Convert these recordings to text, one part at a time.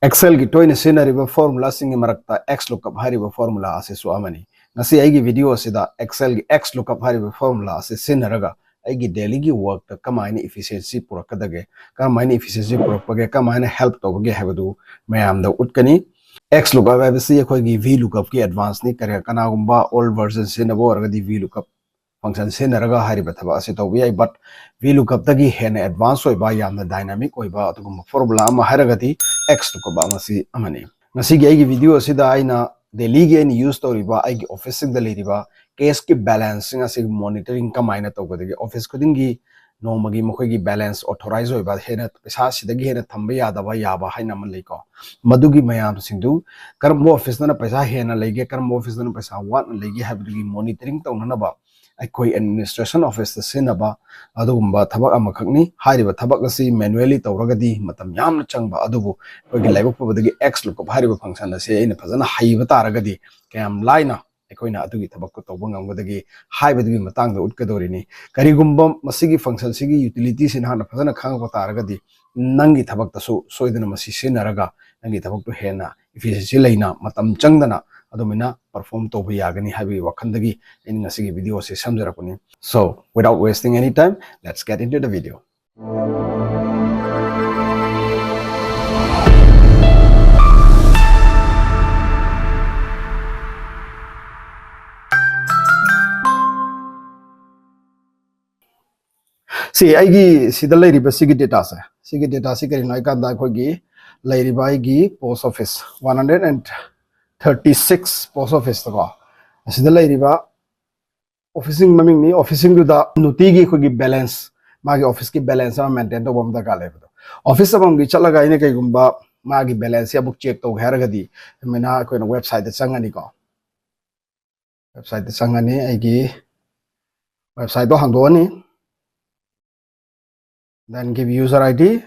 Excel ki toina sinariba formula singi marakta XLookUp hariba formula ase su amani. Ngasi aigi video asida Excel ki XLookUp hariba formula ase sinaraga aigi daily ki work ta kamaina efficiency purakadage kamaina efficiency purakpage kamaina help tobage haibadu mayamda utkani. XLookUp habisi akhoi gi VLOOKUP ki advance ni kare kanagumba old version sinabo argadi VLOOKUP function sinaraga hariba thaba ase tobi but VLOOKUP tagi hena advance oiba yamna dynamic oiba atugumba formula ama hairagadi XLookUp amasi amani. Ngasi gi aigi video asida aina daily gi ani use toriba aigi office sing da leriba case ki balancing asig monitoring kamaina tawgadagi office kudingi nomagi mokhoi gi balance authorize oiba hena pesa sidagi hena thamba yadaba yaba haina man leiko madugi mayam singdu karam office na pesa hena lege karam office na pesa wat lege habdugi monitoring tawnana ba akoi administration office sinaba adugumba thabak amakhakni hariba thabak asi manually tawragadi matam yamna changba adubu kogi laibok pabadagi XLookUp hariba function ase ina fajana haiba taragadi kayam laina akoina adugi thabak ko tawba ngamgadagi haibadugi matangda utkadorini karigumba masigi function sigi utility sin hana fajana khangba taragadi nangi thabak tasu soidana masi sinaraga nangi thabak to hena efficiency leina matam changdana adumina perform to yagani habi wakhandagi in ngasi video se samjarakuni. So without wasting any time, let's get into the video. See aigi sida lairiba sigi data se sigi data si kari noi kanda khogi lairiba aigi post office 136 post office to asida lairiba officing maming ni officing da nutigi khogi balance magi office ki balance ma maintain to bomda kale office amam gi chalaga ine kai gumba magi balance ya book check to heragadi mena ko na website changani ko website changani aigi website do hangdoni then give user ID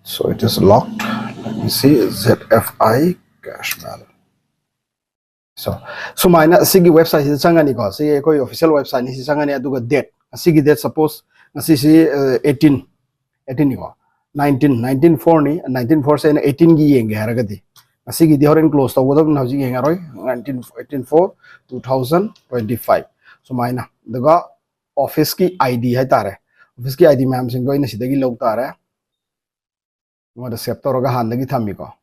so it is locked. Let me see ZFI cash mal. So maina sigi website is changani ko si koi official website ni si changani aduga date sigi date suppose ngasi si 18 ni ko 19 4 ni 19 4 se 18 gi yenge haragadi asigi di horen close to bodok na ji yenga roi 18 4 2025 so maina daga office ki ID hai tare office ki ID ma'am sing ko ina sidagi log tare mo da save to roga han lagi thammi ko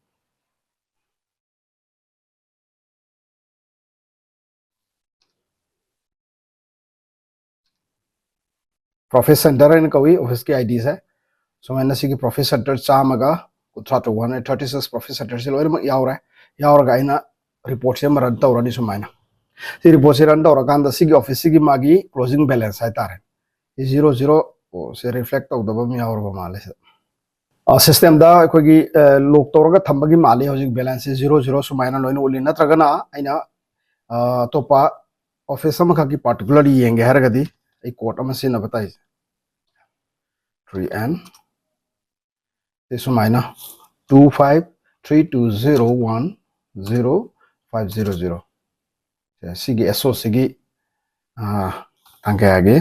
profit center in kawi office ki IDs hai so maina sigi profit center chamaga utra to 136 profit center se loir yaura ina report se maran tawrani so maina si report se ran tawra kanda sigi office sigi magi closing balance hai tare 00 se reflect to daba mi yaura ba male se system da kogi log tawraga thambagi male hojik balance 00 so maina loina uli natragana aina topa office sama khaki particularly yenge haragadi ai code ama sina batai 3n this maina 2532010500 sigi so sigi tangage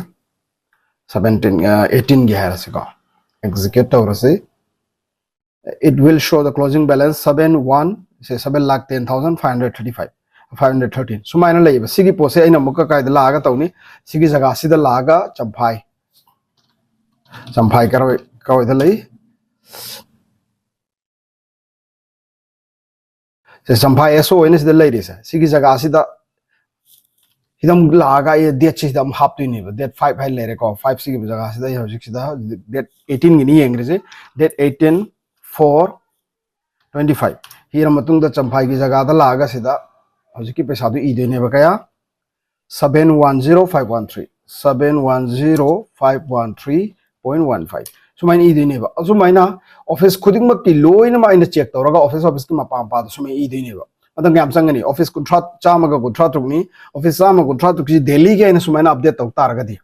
17 18 ge harase ko execute tawrase it will show the closing balance 7,10,513 so maina leiba sigi pose aina mukka kai da laga tawni sigi jaga sida laga champhai karo da lei se champhai so ina sida lei resa sigi jaga sida hidam laga ye date chi dam hap tu ni date 5 hai lere ko 5 sigi jaga sida hojik sida date 18 gi ni engre date 18 4 25 hira matung da champhai gi jaga da laga sida hojiki pesa du ide ne ba kaya 710,513.15 so main ide ne ba so maina office khuding mak ki loina ma ina check tawraga office ki mapam pa so main ide ne ba adang yam changani office contract chamaga contract ni office chama contract ki daily ge ina so maina update taw taraga di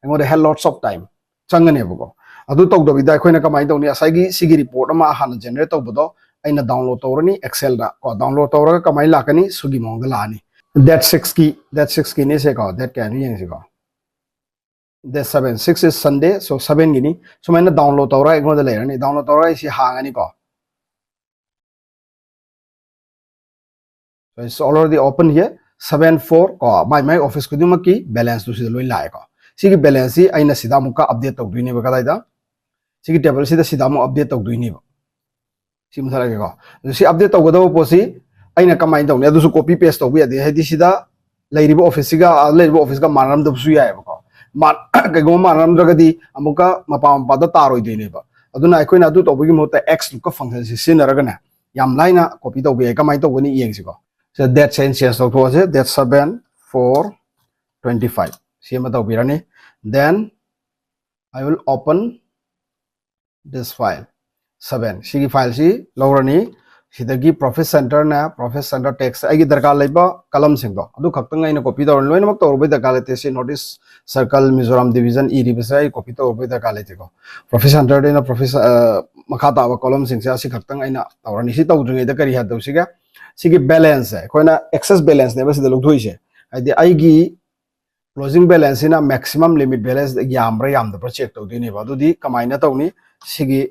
ngode hell lots of time changani ba ko adu taw do bida khoina kamai taw ni asai gi sigi report ama han generate taw bodo aina download tawrani excel da ko download tawraga kamai lakani sugi mong da lani that 6 ki ne se ko that can yeng se ko that 7 6 is Sunday so 7 gini so maina download tawra ego da lerani download tawra isi hangani ko so it's already open here 74 ko my office kuduma ki balance tu sida loi lai ko sigi balance si aina sida muka update tawduni ba kadai da sigi table sida sida mu update tawduni ba si musala ke ko si update tawgada po si aina kamai tawni adu su copy paste tawbi ade hedi sida lairiba office ga lairiba office ga manam da su yai ba ko kayum manam dragadi amuka mapam pada taroi dine ba aduna aikoina adu tawbi mota XLookUP function si sijinnaraga na yam laina copy tawbi kamai tawbani yeng si ko so that change to was it that 7 4 25 see ma tawbirani then I will open this file 7 sigi file si lorani sidagi profit center na profit center text agi darkar laiba kalam singdo adu khaktang aina copy tawr loina mak tawr bai darkar lete si notice circle Mizoram division e ribasai copy tawr bai darkar lete ko profit center de na profit makha ta ba column sing sa si khaktang aina tawrani si tawdringai da kari hadu siga sigi balance hai koina excess balance ne bas da log thoi se adi aigi closing balance ina maximum limit balance yamra yam da check tawdini ba adu di kamaina tawni sigi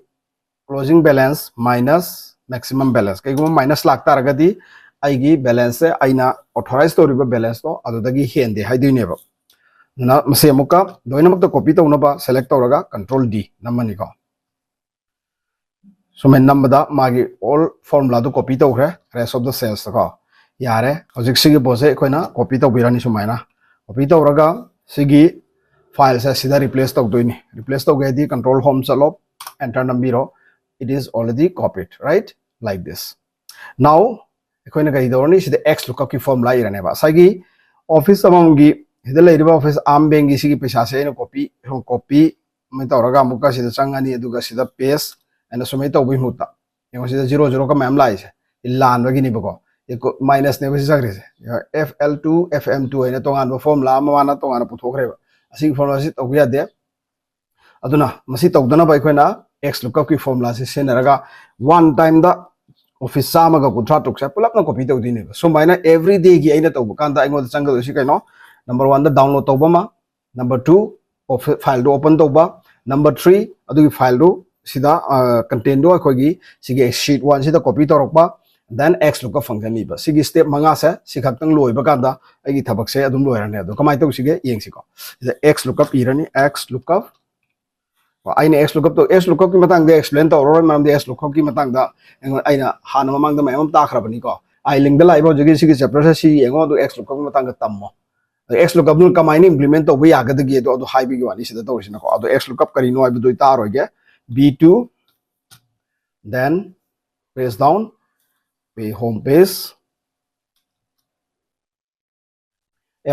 closing balance minus maximum balance kaiguma minus lakta ragadi aigi balance aina authorize toriba balance to adudagi hende haidine ba na mase amuka doina makta copy tawna ba select tawraga control D namani ko so men number magi all formula to copy tawre rest of the cells ko yare hojik sigi bose koina copy tawbirani sumaina copy tawraga sigi file sa sida replace tawdoini replace tawgedi control home chalo enter nambiro it is already copied right like this now ekoina gari dorni sida XLookUP ki formula irane ba sagi office amangi hida leiriba office ambengi sigi pesa se ena copy me tawraga muka sida changani aduga sida paste and sumai tawbi muta yengo sida 00 ka mem lai se ilan bagi ni bako minus ne basi sagre se FL2 FM2 ena tongan ba formula amana tongan puthokre ba asigi formula si tawbi ade aduna masi tawdana ba ekoina XLookUP ki formula se sijinnaraga one time da office sama ga kuntra tok sa pulap na copy tawdini ba so maina every day gi aina tawba kanda aingo da changa si kaino number 1 da download tawba ma number 2 file do open tawba number 3 adu gi file do sida content do akogi sige sheet 1 sida copy tawrokba then XLookUP function ni ba sigi step manga sa si khaktang loi ba kanda agi thabak se adum loirane ado kamai taw sige yeng siko XLookUP irani XLookUP aina XLookUP to XLookUP ki matang de explain to ro mam de XLookUP ki matang da aina hana mamang da mayam ta khrabani ko ai ling da lai bo jogi sigi chapter sa si engo do XLookUP ki matang da tammo XLookUP nu kamai ni implement to ba yaga de ge do high big wani sida to sina ko ado XLookUP kari no ai bu do ta ro ge b2 then press down pay home page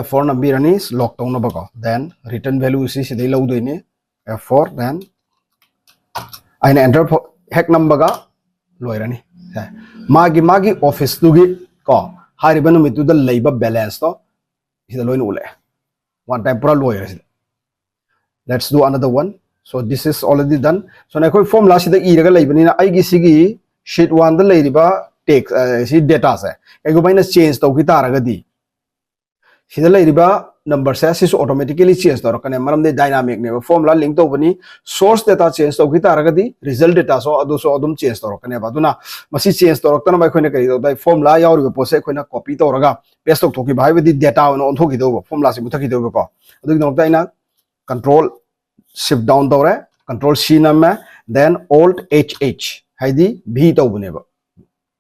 F4 nambirani lock tawna ba ko then return value si sidai lo do ni F4 then aina enter hack number ga loirani magi office tu gi ko hariba numitu da leiba balance to sida loin ule one time pura loir sida let's do another one so this is already done so na koi formula sida iraga leibani na ai gi sigi sheet 1 da leiriba text si data sa ai go baina change to ki taraga di sida leiriba number says is automatically change to rakane maram de dynamic ne formula link to bani source data change to ki taragadi result data so adu so adum change to rakane ba duna masi change to rakana ba khoina kari to dai formula yauri ba pose khoina copy to raga paste to ki ba bi data on on thoki do formula si muthaki do ko adu no ta ina control shift down to re control C nam then alt HH haidi b to bune ba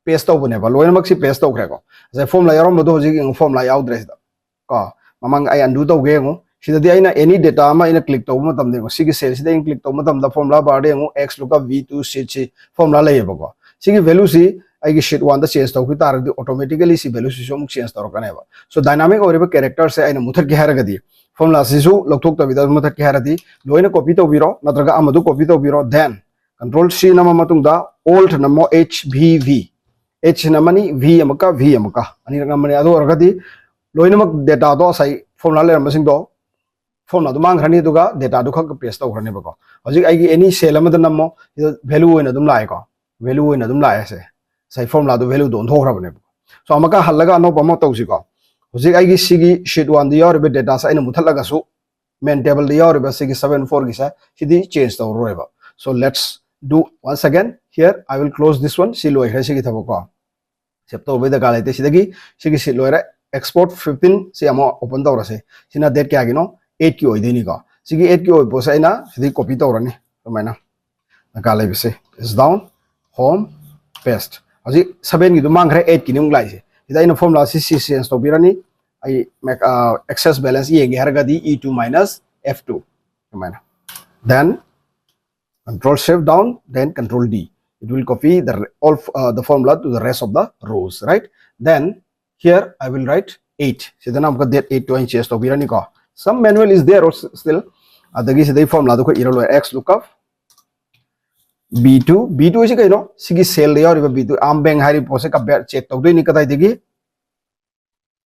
paste to bune ba loina mak si paste to kre ko as formula yarom do ji formula yaw dress da ko mamang ay undo to ge ngo sida di aina any data ma ina click to matam de ngo sigi cell sida in click to matam da formula bar de ngo XLookUP v2 c formula lay ba ko sigi value si ai gi sheet 1 da change to ki tar di automatically si value si so mu change to kana ba so dynamic or ba character se aina muthar ki haragadi formula si su lokthok ta vida muthar ki haradi loina copy to biro natraga amadu copy to biro then control C nama matung da alt namo HVV H namani V amaka ani ngamani ado orgadi loina mak data do sai formula le masing do formula do mang rani duga data do khak paste to rani ba ko hojik ai gi any cell am da namo value oina dum lai ko value oina dum lai ase sai formula do value do on thokrabane so amaka halaga no bama tawsi ko hojik ai gi sigi sheet 1 di yor be data sa ina muthalaga su main table di yor be sigi 74 gi sa sidi change to roeba so let's do once again here I will close this one si loi sigi thabo ko sep to be da galate sidagi sigi si loi export 15 si amo open tawrase sina date kya gi no 8 ki oidini ko sigi 8 ki oi bo sa ina sidi copy tawrani maina galai bise is down home paste aji 7 gi du mangre 8 ki nim lai se ida ina formula si change to birani I make excess balance e heiragadi e2 minus f2 maina then control shift down then control D it will copy the formula to the rest of the rows right then here I will write 8 so then I'm got that 8 to change to birani ko some manual is there still adagi se formula do ko iralo XLookUP B2 is kaino sigi cell de yor B2 ambeng hari pose ka check to ni kadai degi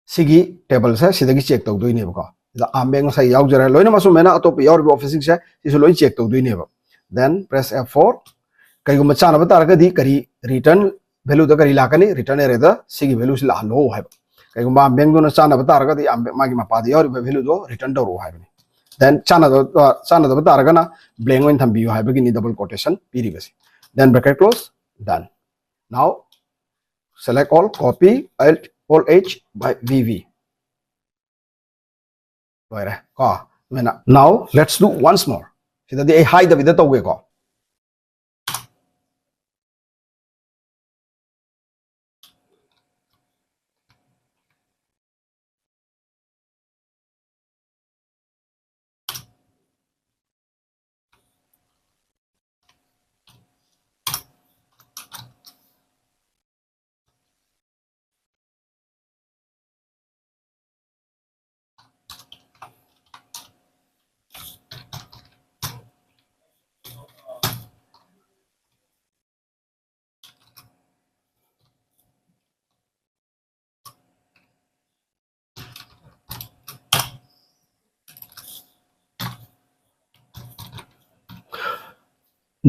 sigi table sa sidagi check to ni ba da ambeng sa yaw jara loina masu mena atop yor office sa isu loi check to ni ba then press F4 karigumba chana ba taraga di kari return value da kari lakani return ere da sigi value sila lo hai ba karigumba ambeng do na chana ba taraga di magi mapa di yor value do return do ro hai ba then chana da bataraga na blank when thambiyo haibagi ni double quotation piribasi then bracket close done now select all copy alt H by VV now let's do once more sida di hide da vida tawge ko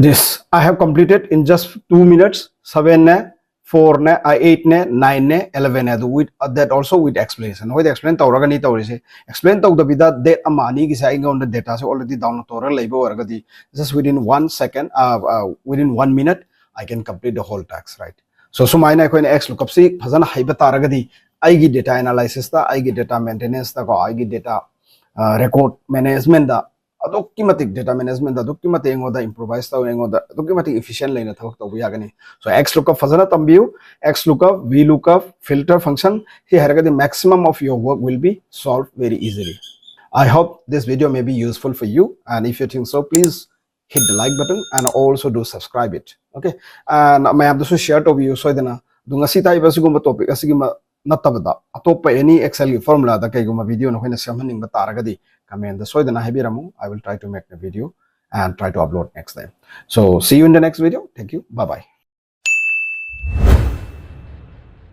this I have completed in just 2 minutes 7 ne 4 ne 8 ne 9 ne 11 ne with that also with explanation with explain tawraga ni tawrise explain taw da bida date amani gi sai on the data so already download tawra laibo waragadi just within 1 second within 1 minute I can complete the whole task right so sumaina ko in XLookUP si phajana haiba taragadi ai gi data analysis ta ai gi data maintenance ta ko ai gi data record management da adokkimatic data management da adokkimatic engoda improvise ta engoda adokkimatic efficient leina thabak ta yagani so XLookUP fajana tambiu XLookUP VLookUP filter function he heiragadi maximum of your work will be solved very easily I hope this video may be useful for you and if you think so please hit the like button and also do subscribe it okay and I have to share to you so dana dunga sita ibasiguma topic asigima natabada atopa any excel formula da kayguma video no hoina samhaning ba taragadi comment the soidana habiramu I will try to make the video and try to upload next time so see you in the next video thank you bye bye